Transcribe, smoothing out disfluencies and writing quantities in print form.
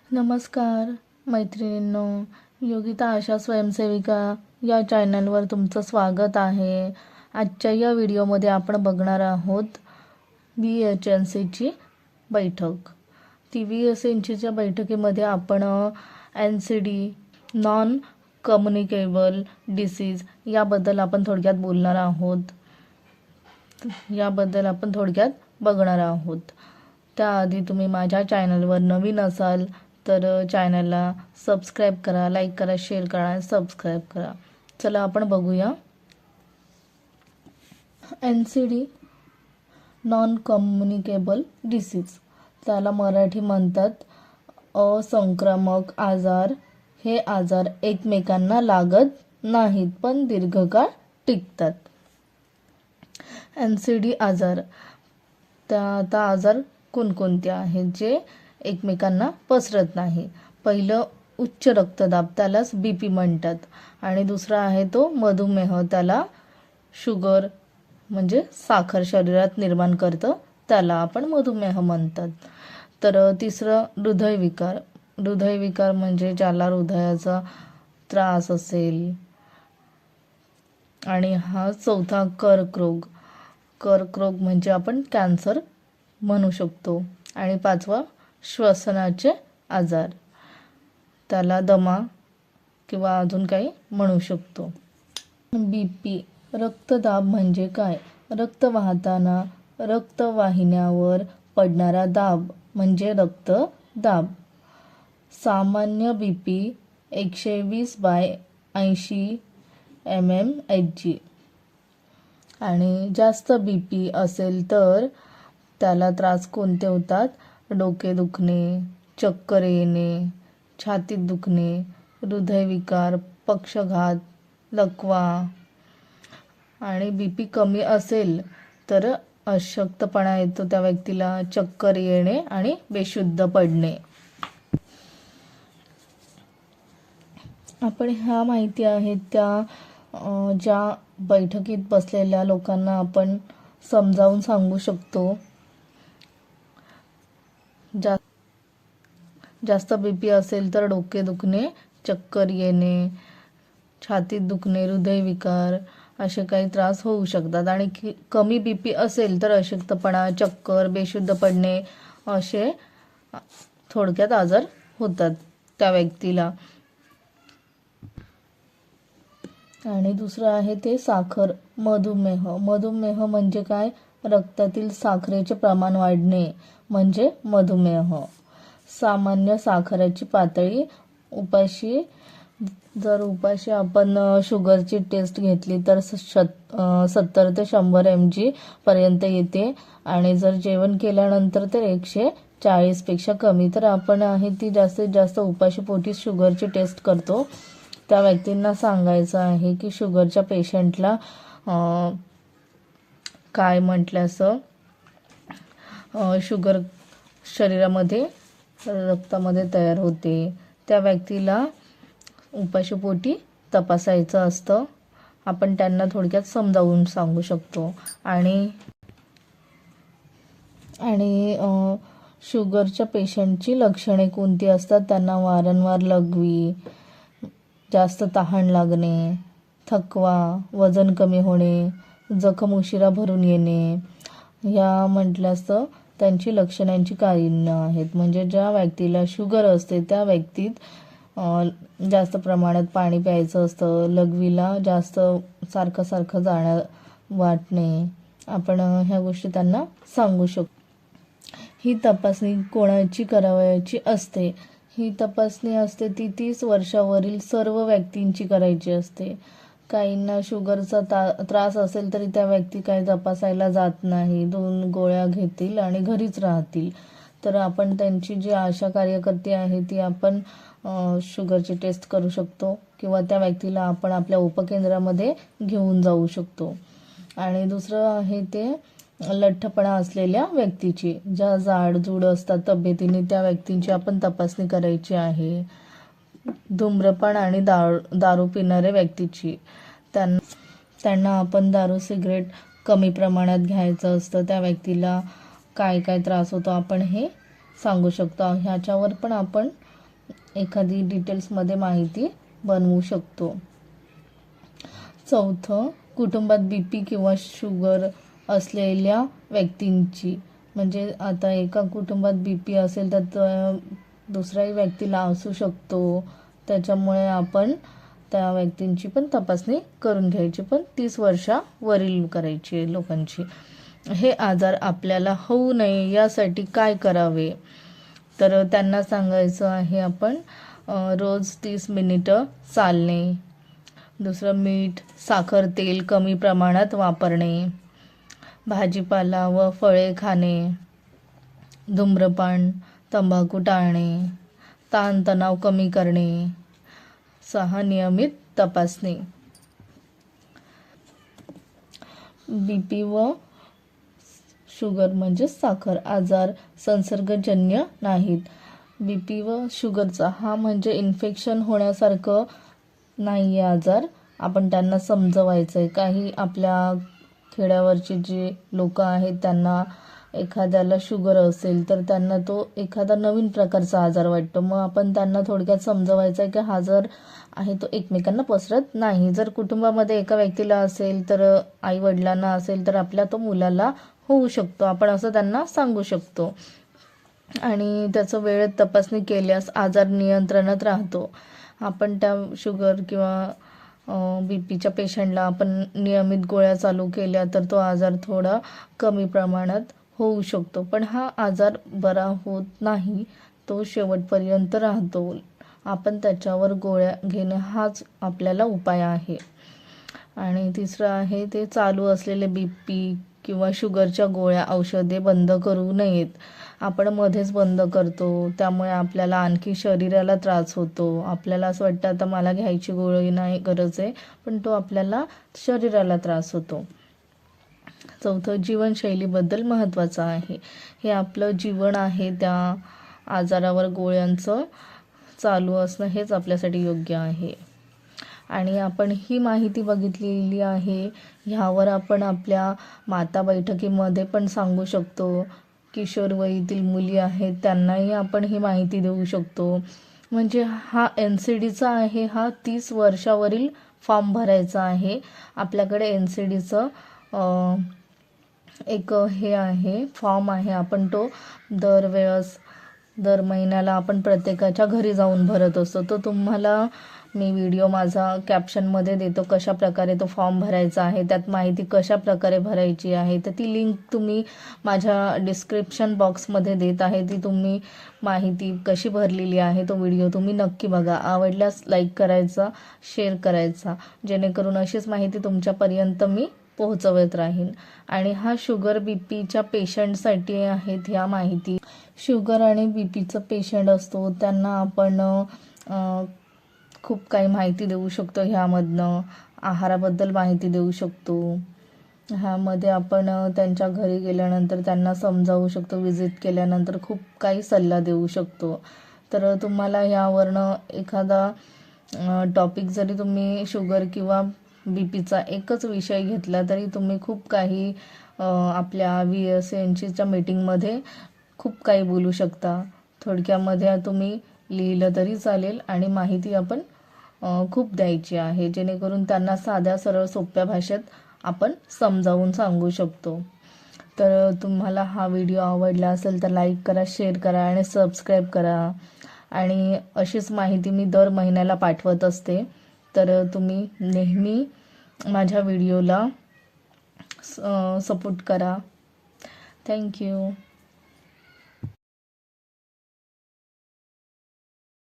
नमस्कार मैत्रिणींनो, योगिता आशा स्वयंसेविका या चॅनलवर तुमचं स्वागत आहे. आजच्या या व्हिडिओमध्ये आपण बघणार आहोत VHNCची बैठक. ती VHNCच्या बैठकीमध्ये आपण NCD नॉन कम्युनिकेबल डिसीज याबद्दल आपण थोडक्यात बोलणार आहोत. याबद्दल आपण थोडक्यात बघणार आहोत. त्याआधी तुम्ही माझ्या चॅनलवर नवीन असाल तर चॅनलला सबस्क्राईब करा, लाईक करा, शेअर करा आणि सबस्क्राईब करा. चला आपण बघूया. NCD नॉन कम्युनिकेबल डिसीज, त्याला मराठी म्हणतात असंक्रामक आजार. हे आजार एकमेकांना लागत नाहीत पण दीर्घकाळ टिकतात. NCD आजार, आता आजार कोणकोणते आहेत जे एकमेकांना पसरत नाही. पहिलं उच्च रक्तदाब, त्यालाच BP म्हणतात. आणि दुसरा आहे तो मधुमेह, त्याला शुगर म्हणजे साखर शरीरात निर्माण करतं, त्याला आपण मधुमेह म्हणतात. तर तिसरं हृदयविकार. हृदयविकार म्हणजे ज्याला हृदयाचा त्रास असेल. आणि हा चौथा कर्करोग. कर्करोग म्हणजे आपण कॅन्सर म्हणू शकतो. आणि पाचवा श्वसनाचे आजार, त्याला दमा किंवा अजून काही म्हणू शकतो. BP रक्तदाब म्हणजे काय? रक्त वाहताना रक्तवाहिन्यावर पडणारा दाब म्हणजे रक्तदाब. सामान्य BP 120/80 mmHg. आणि जास्त BP असेल तर त्याला त्रास कोणते होतात? डोके दुखणे, चक्कर येणे, छातीत दुखणे, हृदयविकार, पक्षाघात, लकवा. आणि BP कमी असेल तर अशक्तपणा येतो त्या व्यक्तीला, चक्कर येणे आणि बेशुद्ध पडणे. आपण ह्या माहिती आहेत त्या ज्या बैठकीत बसलेल्या लोकांना आपण समजावून सांगू शकतो. जास्त BP असेल तर डोके दुखणे, चक्कर येणे, छातीत दुखणे, हृदयविकार असे काही त्रास होऊ शकतात. आणि कमी BP असेल तर अशक्तपणा, चक्कर, बेशुद्ध पडणे असे थोडक्यात आजार होतात त्या व्यक्तीला. आणि दुसरं आहे ते साखर, मधुमेह. मधुमेह म्हणजे काय? रक्तातील साखरेचे प्रमाण वाढणे म्हणजे मधुमेह. सामान्य साखरेची पातळी. जर उपाशी आपण शुगरची टेस्ट घेतली तर 70 ते 100 mg पर्यंत येते. आणि जर जेवण केल्यानंतर तर 140 पेक्षा कमी. तर आपण आहे ती जास्तीत जास्त उपाशी पोटी शुगरची टेस्ट करतो. त्या व्यक्तींना सांगायचं आहे की शुगरच्या पेशंटला काय म्हटलं असं, शुगर शरीरामध्ये रक्तामध्ये तयार होते. त्या व्यक्तीला उपाशीपोटी तपासायचं असतं. आपण त्यांना थोडक्यात समजावून सांगू शकतो. आणि शुगरच्या पेशंटची लक्षणे कोणती असतात? त्यांना वारंवार लघवी, जास्त तहान लागणे, थकवा, वजन कमी होणे, जखम उशिरा भरून येणे, या म्हटल्यास त्यांची लक्षणांची कारणं आहेत. म्हणजे ज्या व्यक्तीला शुगर असते त्या व्यक्तीत जास्त प्रमाणात पाणी प्यायचं असतं, लघवीला जास्त सारखं वाटणे, आपण ह्या गोष्टी त्यांना सांगू शकतो. ही तपासणी कोणाची करावयाची असते? ही तपासणी असते ती 30 वर्षावरील सर्व व्यक्तींची करायची असते. काहींना शुगरचा त्रास असेल तरी त्या व्यक्ती काही तपासायला जात नाही, 2 गोळ्या घेतील आणि घरीच राहतील. तर आपण त्यांची जी आशा कार्यकर्ती आहे ती आपण शुगरची टेस्ट करू शकतो किंवा त्या व्यक्तीला आपण आपल्या उपकेंद्रामध्ये घेऊन जाऊ शकतो. आणि दुसरं आहे ते लठ्ठपणा असलेल्या व्यक्तीची, ज्या जाडजूड असतात तब्येतीने त्या व्यक्तींची आपण तपासणी करायची आहे. धूम्रपान आणि दारू पिणाऱ्या व्यक्तीची, त्यांना आपण दारू सिगरेट कमी प्रमाणात घ्यायचं असतं. त्या व्यक्तीला काय काय त्रास होतो आपण हे सांगू शकतो. ह्याच्यावर पण आपण एखादी डिटेल्समध्ये माहिती बनवू शकतो. चौथं, कुटुंबात BP किंवा शुगर असलेल्या व्यक्तींची, म्हणजे आता एका कुटुंबात BP असेल तर दुसऱ्याही व्यक्तीला असू शकतो. त्याच्यामुळे आपण त्या व्यक्तींची पण तपासणी करून घ्यायची, पण 30 वर्षावरील करायची आहे लोकांची. हे आजार आपल्याला होऊ नये यासाठी काय करावे, तर त्यांना सांगायचं आहे आपण रोज 30 मिनिटं चालणे. दुसरं, मीठ, साखर, तेल कमी प्रमाणात वापरणे. भाजीपाला व फळे खाणे. धूम्रपान, तंबाखू टाळणे. ताणतणाव कमी करणे. 6, नियमित तपासणी. BP व शुगर म्हणजे साखर आजार संसर्गजन्य नाहीत. BP व शुगरचा हा म्हणजे इन्फेक्शन होण्यासारखं नाही आहे आजार. आपण त्यांना समजवायचं आहे. काही आपल्या खेड्यावरचे जे लोक आहेत त्यांना एखाद्याला शुगर असेल तर त्यांना तो एखादा नवीन प्रकारचा आजार वाटतो. मग आपण त्यांना थोडक्यात समजवायचं आहे की हा आजार आहे तो एकमेकांना पसरत नाही. जर कुटुंबामध्ये एका व्यक्तीला असेल तर आई वडिलांना असेल तर आपल्या तो मुलाला होऊ शकतो. आपण असं त्यांना सांगू शकतो. आणि त्याचं वेळेत तपासणी केल्यास आजार नियंत्रणात राहतो. आपण त्या शुगर किंवा BPच्या पेशंटला आपण नियमित गोळ्या चालू केल्या तर तो आजार थोडा कमी प्रमाणात होऊ शकतो. पण हा आजार बरा होत नाही, तो शेवटपर्यंत राहतो. आपण त्याच्यावर गोळ्या घेणे हाच आपल्याला उपाय आहे. आणि तिसरं आहे ते चालू असलेले BP किंवा शुगरच्या गोळ्या औषधे बंद करू नयेत. आपण मध्येच बंद करतो, त्यामुळे आपल्याला आणखी शरीराला त्रास होतो. आपल्याला असं वाटतं आता मला घ्यायची गोळी नाही गरज आहे, पण तो आपल्याला शरीराला त्रास होतो. चौथं, जीवनशैलीबद्दल महत्त्वाचं आहे. हे आपलं जीवन आहे, त्या आजारावर गोळ्यांचं चालू असणं हेच आपल्यासाठी योग्य आहे. आणि आपण ही माहिती बघितलेली आहे. ह्यावर आपण आपल्या माता बैठकीमध्ये पण सांगू शकतो. किशोर वयीतील मुली आहेत त्यांनाही आपण ही माहिती देऊ शकतो. म्हणजे हा NCDचा आहे, हा 30 वर्षावरील फॉर्म भरायचा आहे. आपल्याकडे NCDचं एक हे आहे, फॉर्म आहे. आपण तो दर महिन्याला आपण प्रत्येकाच्या घरी जाऊन भरत असतो. तो तुम्हाला मी व्हिडिओ माझा कॅप्शनमध्ये देतो कशा प्रकारे तो फॉर्म भरायचा आहे, त्यात माहिती कशा प्रकारे भरायची आहे. तर ती लिंक तुम्ही माझ्या डिस्क्रिप्शन बॉक्समध्ये देत आहे. ती तुम्ही माहिती कशी भरलेली आहे तो व्हिडिओ तुम्ही नक्की बघा. आवडल्यास लाईक करायचा, शेअर करायचा, जेणेकरून अशीच माहिती तुमच्यापर्यंत मी पोहोचवत राहीन. आणि हा शुगर BPच्या पेशंटसाठी आहेत ह्या माहिती. शुगर आणि BPचं पेशंट असतो त्यांना आपण खूप काही माहिती देऊ शकतो. ह्यामधनं आहाराबद्दल माहिती देऊ शकतो. ह्यामध्ये आपण त्यांच्या घरी गेल्यानंतर त्यांना समजावू शकतो. विजिट केल्यानंतर खूप काही सल्ला देऊ शकतो. तर तुम्हाला ह्यावरनं एखादा टॉपिक जरी तुम्ही शुगर किंवा BPचा एकच विषय घेतला तरी तुम्ही खूप काही आपल्या VSNCच्या मीटिंगमध्ये खूप काही बोलू शकता. थोडक्यामध्ये तुम्ही लिहिलं तरी चालेल आणि माहिती आपण खूप द्यायची आहे, जेणेकरून त्यांना साध्या सरळ सोप्या भाषेत आपण समजावून सांगू शकतो. तर तुम्हाला हा व्हिडिओ आवडला असेल तर लाईक करा, शेअर करा आणि सबस्क्राईब करा. आणि अशीच माहिती मी दर महिन्याला पाठवत असते. तर तुम्ही नेहमी माझ्या व्हिडिओला सपोर्ट करा. थँक्यू.